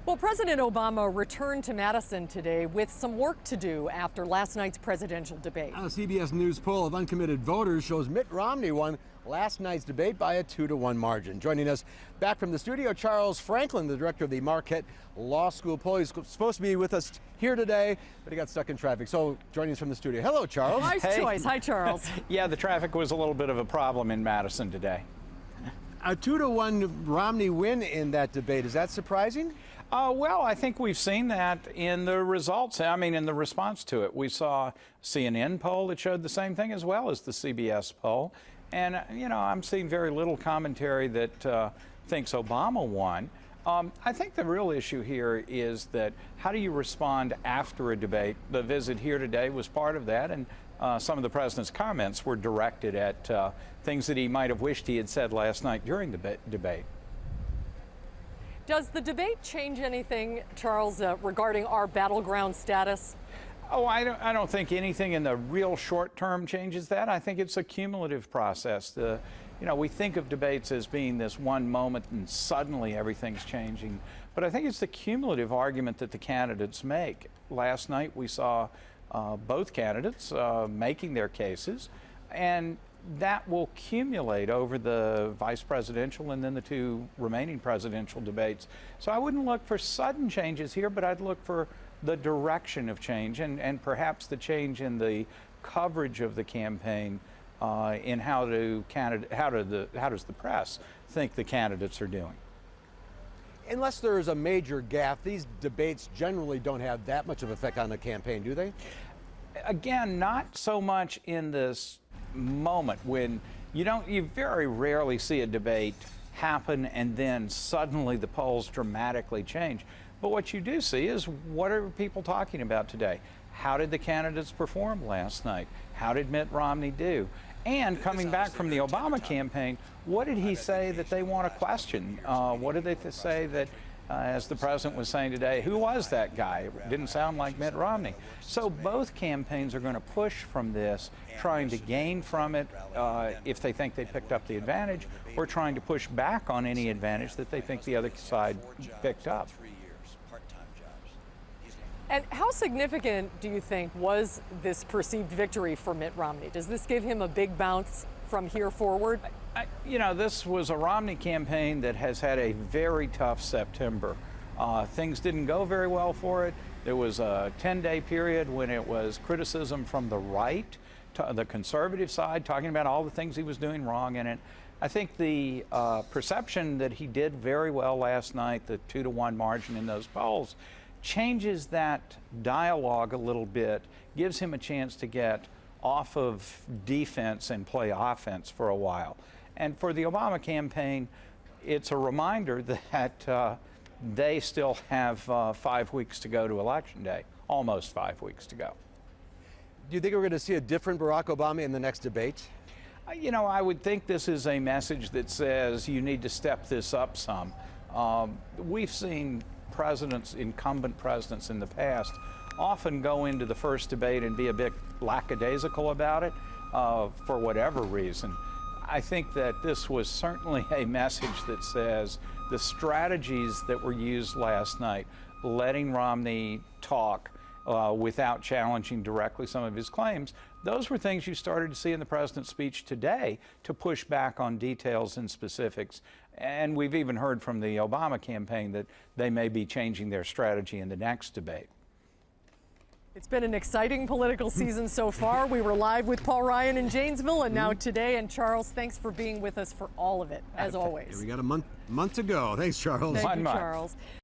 Well, President Obama returned to Madison today with some work to do after last night's presidential debate. A CBS News poll of uncommitted voters shows Mitt Romney won last night's debate by a 2-1 margin. Joining us back from the studio, Charles Franklin, the director of the Marquette Law School poll. He's supposed to be with us here today, but he got stuck in traffic. So joining us from the studio. Hello, Charles. Nice choice. Hi, Charles. Yeah, the traffic was a little bit of a problem in Madison today. A 2-1 Romney win in that debate. Is that surprising? Well, I think we've seen that in the results. I mean, in the response to it. We saw a CNN poll that showed the same thing as well as the CBS poll. And, you know, I'm seeing very little commentary that thinks Obama won. I think the real issue here is that how do you respond after a debate? The visit here today was part of that, and some of the president's comments were directed at things that he might have wished he had said last night during the debate. Does the debate change anything, Charles, regarding our battleground status? Oh, I don't think anything in the real short term changes that. I think it's a cumulative process. You know, we think of debates as being this one moment and suddenly everything's changing. But I think it's the cumulative argument that the candidates make. Last night we saw both candidates making their cases, and that will accumulate over the vice presidential and then the two remaining presidential debates. So I wouldn't look for sudden changes here, but I'd look for the direction of change and perhaps the change in the coverage of the campaign in how does the press think the candidates are doing. Unless there is a major gaffe, these debates generally don't have that much of an effect on the campaign, do they? Again, not so much in this moment when you very rarely see a debate happen and then suddenly the polls dramatically change. But what you do see is, what are people talking about today? How did the candidates perform last night? How did Mitt Romney do? And coming back from the Obama campaign, what did he say that they want to question? What did they say that, as the president was saying today, who was that guy? It didn't sound like Mitt Romney. So both campaigns are going to push from this, trying to gain from it if they think they picked up the advantage, or trying to push back on any advantage that they think the other side picked up. And how significant do you think was this perceived victory for Mitt Romney? Does this give him a big bounce from here forward? You know, this was a Romney campaign that has had a very tough September. Things didn't go very well for it. There was a 10-day period when it was criticism from the right, the conservative side, talking about all the things he was doing wrong in it. I think the perception that he did very well last night, the 2-1 margin in those polls, changes that dialogue a little bit, gives him a chance to get off of defense and play offense for a while. And for the Obama campaign, it's a reminder that they still have 5 weeks to go to Election Day, almost 5 weeks to go. Do you think we're going to see a different Barack Obama in the next debate? You know, I would think this is a message that says you need to step this up some. We've seen incumbent presidents in the past often go into the first debate and be a bit lackadaisical about it for whatever reason. I think that this was certainly a message that says the strategies that were used last night, letting Romney talk without challenging directly some of his claims, those were things you started to see in the president's speech today to push back on details and specifics. And we've even heard from the Obama campaign that they may be changing their strategy in the next debate. It's been an exciting political season so far. We were live with Paul Ryan in Janesville, and now today. And Charles, thanks for being with us for all of it, as always. We got a month to go. Thanks, Charles. Thank you, Charles.